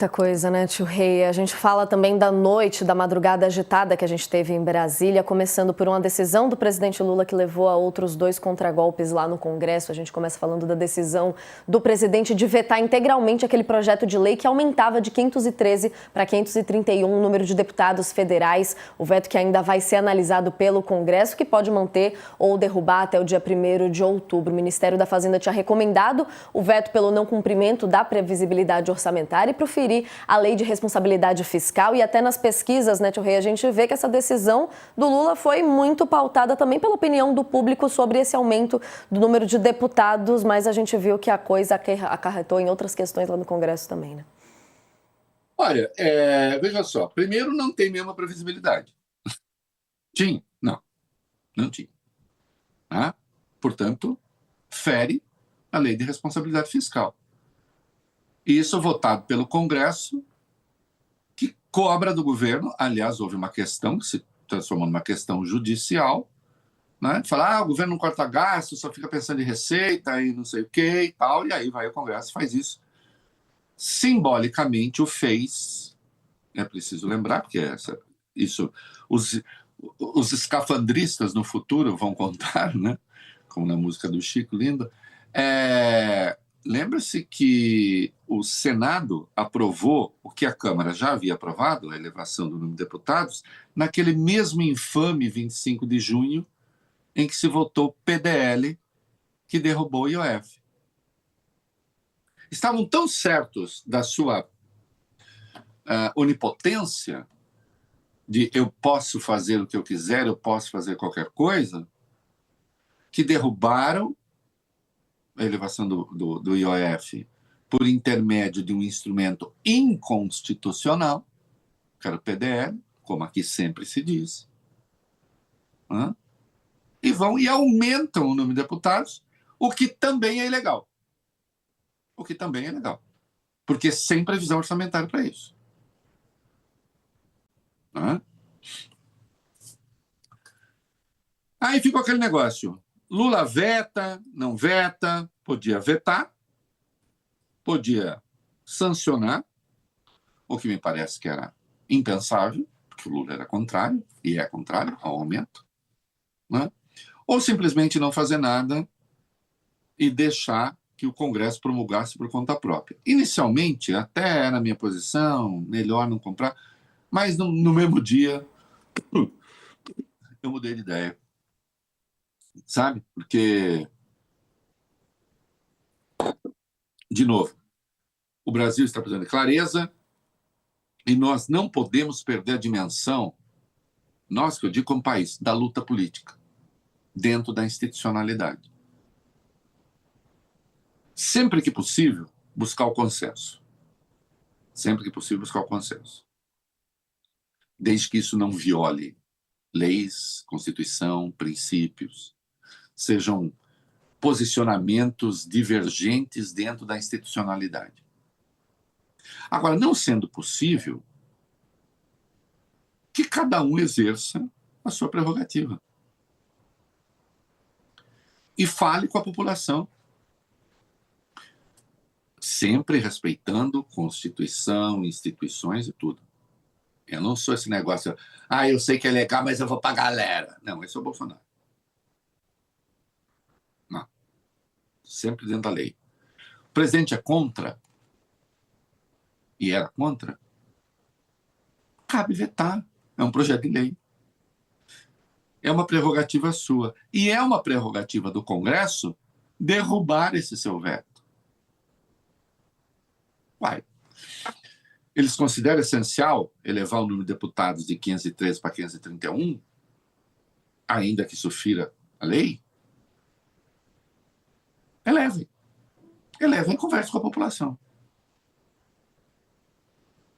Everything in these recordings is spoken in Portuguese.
Muita coisa, né, tio Rei? A gente fala também da noite, da madrugada agitada que a gente teve em Brasília, começando por uma decisão do presidente Lula que levou a outros 2 contragolpes lá no Congresso. A gente começa falando da decisão do presidente de vetar integralmente aquele projeto de lei que aumentava de 513 para 531 o número de deputados federais. O veto que ainda vai ser analisado pelo Congresso, que pode manter ou derrubar até o dia 1º de outubro. O Ministério da Fazenda tinha recomendado o veto pelo não cumprimento da previsibilidade orçamentária e proferir a lei de responsabilidade fiscal, e até nas pesquisas, né, tio Rei, a gente vê que essa decisão do Lula foi muito pautada também pela opinião do público sobre esse aumento do número de deputados, mas a gente viu que a coisa acarretou em outras questões lá no Congresso também, né? Olha, veja só, primeiro não tem mesma previsibilidade. Tinha? Não tinha. Ah, portanto, fere a lei de responsabilidade fiscal. Isso votado pelo Congresso, que cobra do governo. Aliás, houve uma questão que se transformou numa questão judicial, né? Falar, o governo não corta gasto, só fica pensando em receita e não sei o que e tal, e aí vai o Congresso e faz isso. Simbolicamente o fez, é preciso lembrar, porque isso os escafandristas no futuro vão contar, né? Como na música do Chico, linda. Lembra-se que o Senado aprovou o que a Câmara já havia aprovado, a elevação do número de deputados, naquele mesmo infame 25 de junho, em que se votou o PDL, que derrubou o IOF. Estavam tão certos da sua onipotência, de eu posso fazer o que eu quiser, eu posso fazer qualquer coisa, que derrubaram a elevação do IOF por intermédio de um instrumento inconstitucional, que era o PDL, como aqui sempre se diz, né? E vão e aumentam o número de deputados, o que também é ilegal. O que também é ilegal. Porque sem previsão orçamentária para isso. Né? Aí ficou aquele negócio. Lula veta, não veta, podia vetar, podia sancionar, o que me parece que era impensável, porque o Lula era contrário, e é contrário ao aumento, né? Ou simplesmente não fazer nada e deixar que o Congresso promulgasse por conta própria. Inicialmente, até era a minha posição, melhor não comprar, mas no mesmo dia eu mudei de ideia. Sabe? Porque, de novo, o Brasil está precisando de clareza e nós não podemos perder a dimensão, nós que eu digo como país, da luta política, dentro da institucionalidade. Sempre que possível, buscar o consenso. Sempre que possível, buscar o consenso. Desde que isso não viole leis, Constituição, princípios, sejam posicionamentos divergentes dentro da institucionalidade. Agora, não sendo possível, que cada um exerça a sua prerrogativa. E fale com a população. Sempre respeitando Constituição, instituições e tudo. Eu não sou esse negócio, eu sei que é legal, mas eu vou pra galera. Não, esse é o Bolsonaro. Não. Sempre dentro da lei. O presidente é contra, e era contra, cabe vetar. É um projeto de lei. É uma prerrogativa sua. E é uma prerrogativa do Congresso derrubar esse seu veto. Vai. Eles consideram essencial elevar o número de deputados de 513 para 531, ainda que isso fira a lei? Elevem. Elevem e converse com a população.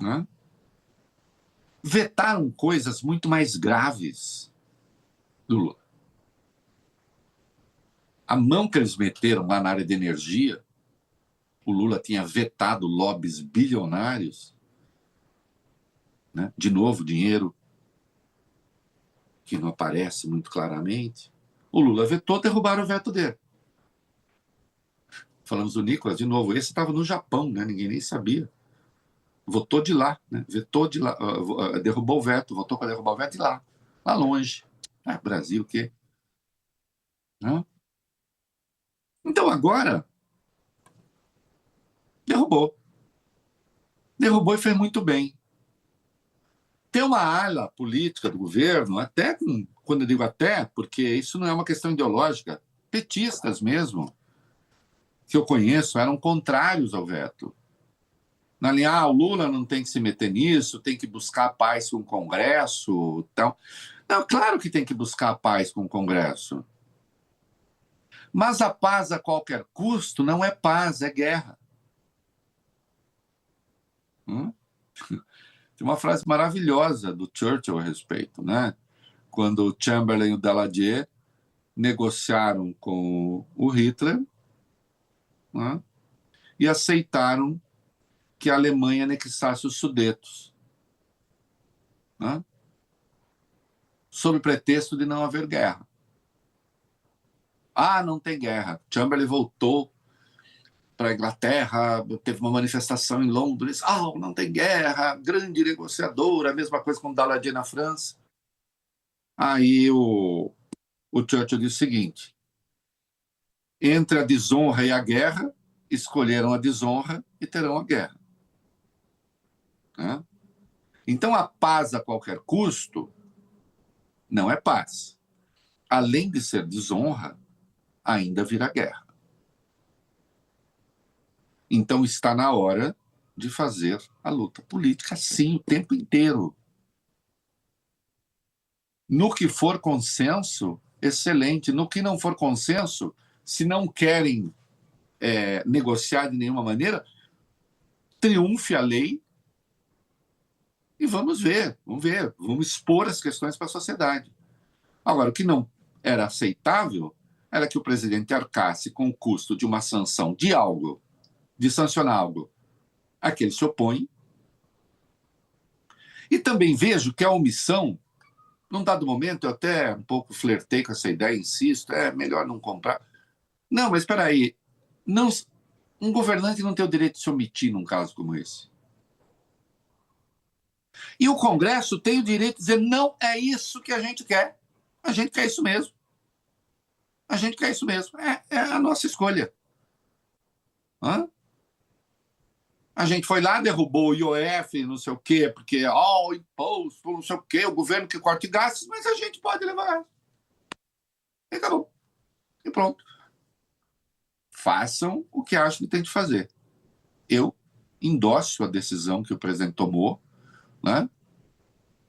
Né? Vetaram coisas muito mais graves do Lula. A mão que eles meteram lá na área de energia, o Lula tinha vetado lobbies bilionários, né? De novo, dinheiro que não aparece muito claramente. O Lula vetou, derrubaram o veto dele. Falamos do Nicolas, de novo, esse estava no Japão, né? Ninguém nem sabia. votou de lá, né? Vetou de lá, derrubou o veto, votou para derrubar o veto de lá longe. Brasil, o quê? Não? Então, agora, derrubou. Derrubou e fez muito bem. Tem uma ala política do governo, até, quando eu digo até, porque isso não é uma questão ideológica, petistas mesmo, que eu conheço, eram contrários ao veto. Na linha, o Lula não tem que se meter nisso, tem que buscar paz com o Congresso. Então, não, claro que tem que buscar paz com o Congresso. Mas a paz a qualquer custo não é paz, é guerra. Tem uma frase maravilhosa do Churchill a respeito, né? Quando o Chamberlain e o Daladier negociaram com o Hitler, né? E aceitaram que a Alemanha anexasse os Sudetos, né? Sob pretexto de não haver guerra. Não tem guerra. Chamberlain voltou para a Inglaterra, teve uma manifestação em Londres. Não tem guerra, grande negociador, a mesma coisa com o Daladier na França. Aí o Churchill disse o seguinte: entre a desonra e a guerra, escolheram a desonra e terão a guerra. Né? Então, a paz a qualquer custo não é paz. Além de ser desonra, ainda vira guerra. Então, está na hora de fazer a luta política, sim, o tempo inteiro. No que for consenso, excelente. No que não for consenso, se não querem negociar de nenhuma maneira, triunfe a lei e vamos ver, vamos expor as questões para a sociedade. Agora, o que não era aceitável era que o presidente arcasse com o custo de uma sanção de algo, de sancionar algo a que ele se opõe. E também vejo que a omissão, num dado momento, eu até um pouco flertei com essa ideia, insisto, melhor não comprar. Não, mas espera aí, um governante não tem o direito de se omitir num caso como esse. E o Congresso tem o direito de dizer, não é isso que a gente quer. A gente quer isso mesmo. A gente quer isso mesmo. É a nossa escolha. A gente foi lá, derrubou o IOF, não sei o quê, porque imposto, não sei o quê, o governo que corta gastos, mas a gente pode levar. E acabou. E pronto. Façam o que acham que tem de fazer. Eu endosso a decisão que o presidente tomou, né?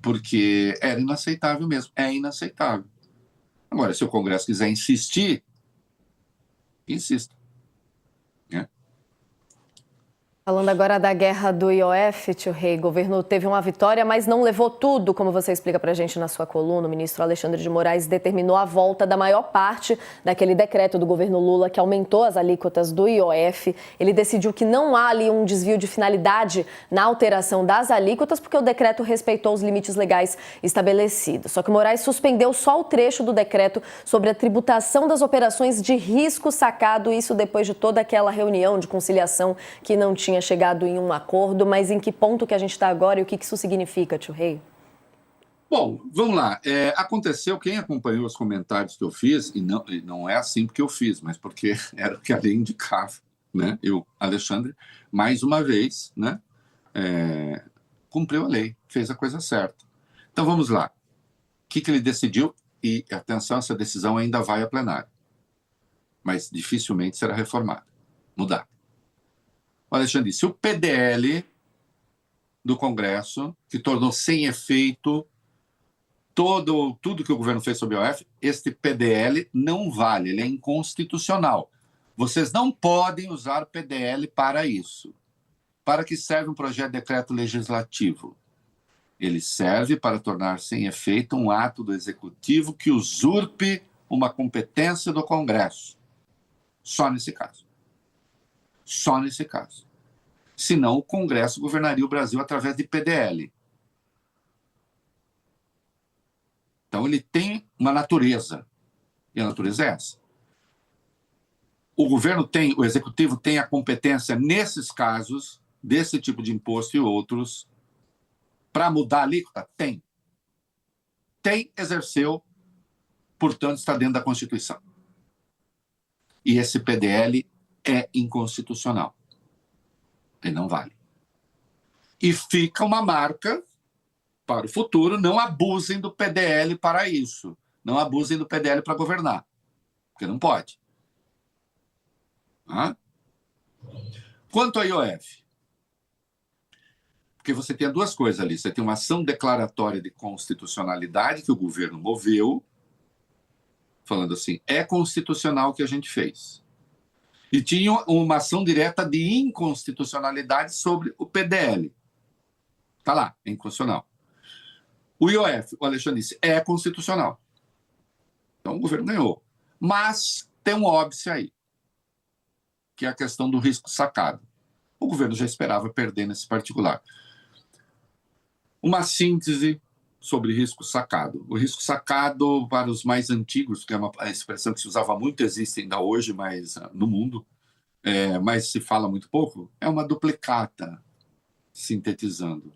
Porque era inaceitável mesmo. É inaceitável. Agora, se o Congresso quiser insistir, insista. Falando agora da guerra do IOF, tio Rei, o governo teve uma vitória, mas não levou tudo, como você explica pra gente na sua coluna. O ministro Alexandre de Moraes determinou a volta da maior parte daquele decreto do governo Lula que aumentou as alíquotas do IOF. Ele decidiu que não há ali um desvio de finalidade na alteração das alíquotas, porque o decreto respeitou os limites legais estabelecidos. Só que Moraes suspendeu só o trecho do decreto sobre a tributação das operações de risco sacado, isso depois de toda aquela reunião de conciliação que não tinha chegado em um acordo, mas em que ponto que a gente está agora e o que isso significa, tio Rei? Bom, vamos lá. Aconteceu, quem acompanhou os comentários que eu fiz, e não é assim porque eu fiz, mas porque era o que a lei indicava, né? Eu, Alexandre, mais uma vez, né? Cumpriu a lei, fez a coisa certa. Então vamos lá. O que ele decidiu? E atenção, essa decisão ainda vai a plenário, mas dificilmente será reformada, mudada. O Alexandre disse, o PDL do Congresso, que tornou sem efeito tudo que o governo fez sobre o IOF, este PDL não vale, ele é inconstitucional. Vocês não podem usar o PDL para isso. Para que serve um projeto de decreto legislativo? Ele serve para tornar sem efeito um ato do Executivo que usurpe uma competência do Congresso. Só nesse caso. Só nesse caso. Senão, o Congresso governaria o Brasil através de PDL. Então, ele tem uma natureza. E a natureza é essa. O Executivo tem a competência, nesses casos, desse tipo de imposto e outros para mudar a alíquota? Tem. Tem, exerceu, portanto, está dentro da Constituição. E esse PDL é inconstitucional. Ele não vale. E fica uma marca para o futuro: não abusem do PDL para isso. Não abusem do PDL para governar. Porque não pode. Quanto ao IOF, porque você tem duas coisas ali. Você tem uma ação declaratória de constitucionalidade que o governo moveu, falando assim, é constitucional o que a gente fez. E tinha uma ação direta de inconstitucionalidade sobre o PDL. Está lá, é inconstitucional. O IOF, o Alexandre disse, é constitucional. Então o governo ganhou. Mas tem um óbice aí, que é a questão do risco sacado. O governo já esperava perder nesse particular. Uma síntese sobre risco sacado. O risco sacado, para os mais antigos, que é uma expressão que se usava muito, existe ainda hoje, mas no mundo, mas se fala muito pouco, é uma duplicata, sintetizando.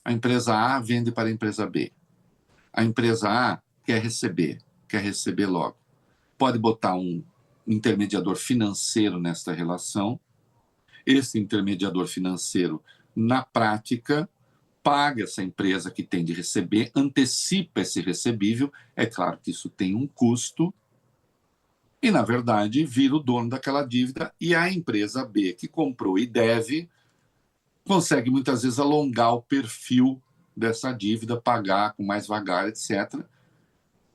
A empresa A vende para a empresa B. A empresa A quer receber logo. Pode botar um intermediador financeiro nesta relação. Esse intermediador financeiro, na prática, paga essa empresa que tem de receber, antecipa esse recebível. É claro que isso tem um custo e, na verdade, vira o dono daquela dívida, e a empresa B, que comprou e deve, consegue muitas vezes alongar o perfil dessa dívida, pagar com mais vagar, etc.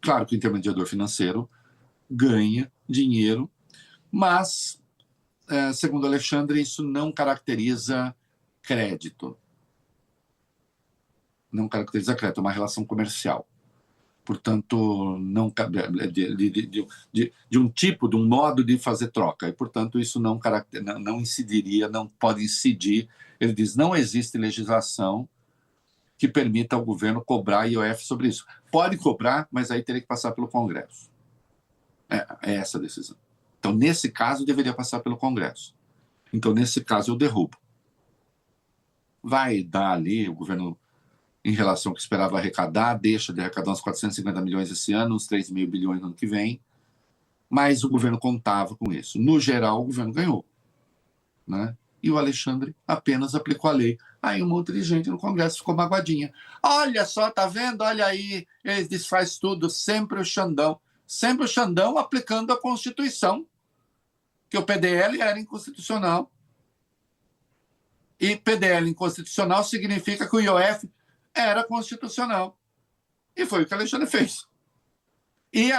Claro que o intermediador financeiro ganha dinheiro, mas, segundo Alexandre, isso não caracteriza crédito. Não caracteriza crédito, é uma relação comercial. Portanto, não de um tipo, de um modo de fazer troca. E, portanto, isso não incidiria, não pode incidir. Ele diz, não existe legislação que permita ao governo cobrar IOF sobre isso. Pode cobrar, mas aí teria que passar pelo Congresso. É essa a decisão. Então, nesse caso, deveria passar pelo Congresso. Então, nesse caso, eu derrubo. Vai dar ali, o governo, em relação ao que esperava arrecadar, deixa de arrecadar uns 450 milhões esse ano, uns 3.000 bilhões no ano que vem, mas o governo contava com isso. No geral, o governo ganhou, né? E o Alexandre apenas aplicou a lei. Aí um monte de gente no Congresso ficou magoadinha. Olha só, tá vendo? Olha aí, ele desfaz tudo, sempre o Xandão aplicando a Constituição, que o PDL era inconstitucional. E PDL inconstitucional significa que o IOF era constitucional. E foi o que o Alexandre fez. E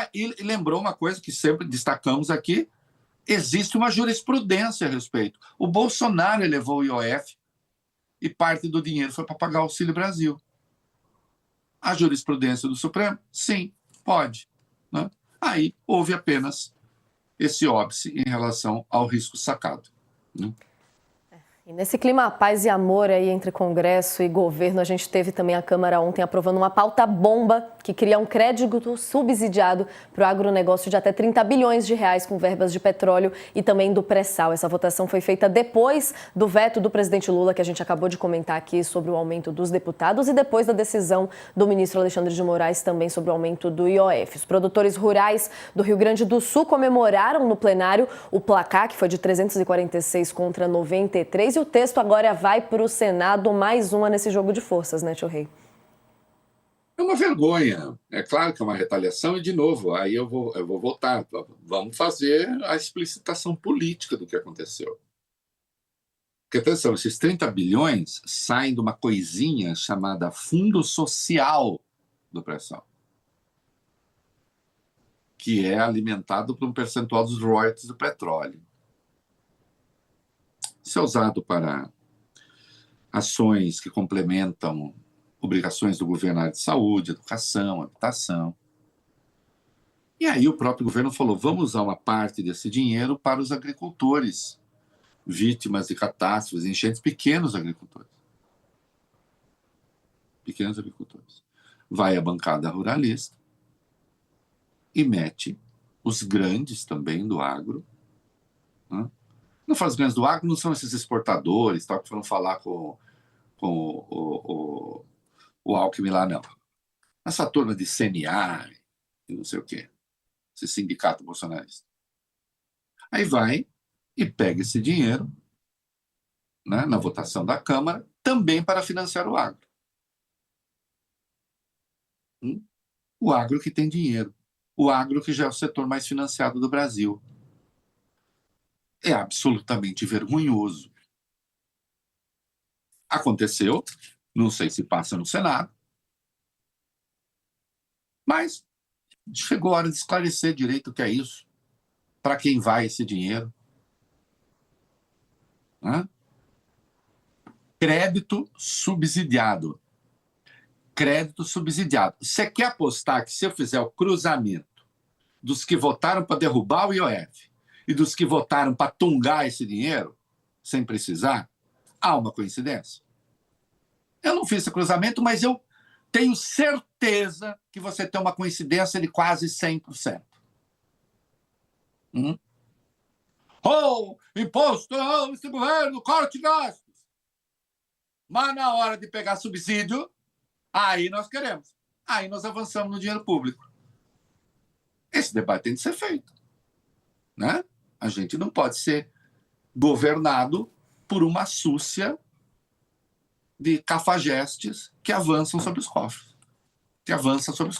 lembrou uma coisa que sempre destacamos aqui: existe uma jurisprudência a respeito. O Bolsonaro elevou o IOF e parte do dinheiro foi para pagar o Auxílio Brasil. A jurisprudência do Supremo? Sim, pode, né? Aí houve apenas esse óbice em relação ao risco sacado, né? E nesse clima paz e amor aí entre Congresso e governo, a gente teve também a Câmara ontem aprovando uma pauta bomba que cria um crédito subsidiado para o agronegócio de até 30 bilhões de reais com verbas de petróleo e também do pré-sal. Essa votação foi feita depois do veto do presidente Lula, que a gente acabou de comentar aqui sobre o aumento dos deputados, e depois da decisão do ministro Alexandre de Moraes também sobre o aumento do IOF. Os produtores rurais do Rio Grande do Sul comemoraram no plenário o placar, que foi de 346 contra 93, e o texto agora vai para o Senado, mais uma nesse jogo de forças, né, Tio Rei? É uma vergonha. É claro que é uma retaliação, e, de novo, aí eu vou voltar. Vamos fazer a explicitação política do que aconteceu. Porque, atenção, esses 30 bilhões saem de uma coisinha chamada Fundo Social do Pré-sal, que é alimentado por um percentual dos royalties do petróleo. Isso é usado para ações que complementam obrigações do governo na área de saúde, educação, habitação. E aí o próprio governo falou, vamos usar uma parte desse dinheiro para os agricultores, vítimas de catástrofes, enchentes, pequenos agricultores. Pequenos agricultores. Vai a bancada ruralista e mete os grandes também do agro, né, Não, fabricantes do agro não são esses exportadores, tal, que foram falar com o Alckmin lá, não. Essa turma de CNA e não sei o quê, esse sindicato bolsonarista. Aí vai e pega esse dinheiro, né, na votação da Câmara, também para financiar o agro. O agro que tem dinheiro. O agro que já é o setor mais financiado do Brasil. É absolutamente vergonhoso. Aconteceu, não sei se passa no Senado, mas chegou a hora de esclarecer direito o que é isso, para quem vai esse dinheiro. Né? Crédito subsidiado. Crédito subsidiado. Você quer apostar que se eu fizer o cruzamento dos que votaram para derrubar o IOF e dos que votaram para tungar esse dinheiro, sem precisar, há uma coincidência? Eu não fiz esse cruzamento, mas eu tenho certeza que você tem uma coincidência de quase 100%. Imposto, esse governo, corte gastos. Mas na hora de pegar subsídio, aí nós queremos. Aí nós avançamos no dinheiro público. Esse debate tem de ser feito. Né? A gente não pode ser governado por uma súcia de cafajestes que avançam sobre os cofres. Que avançam sobre os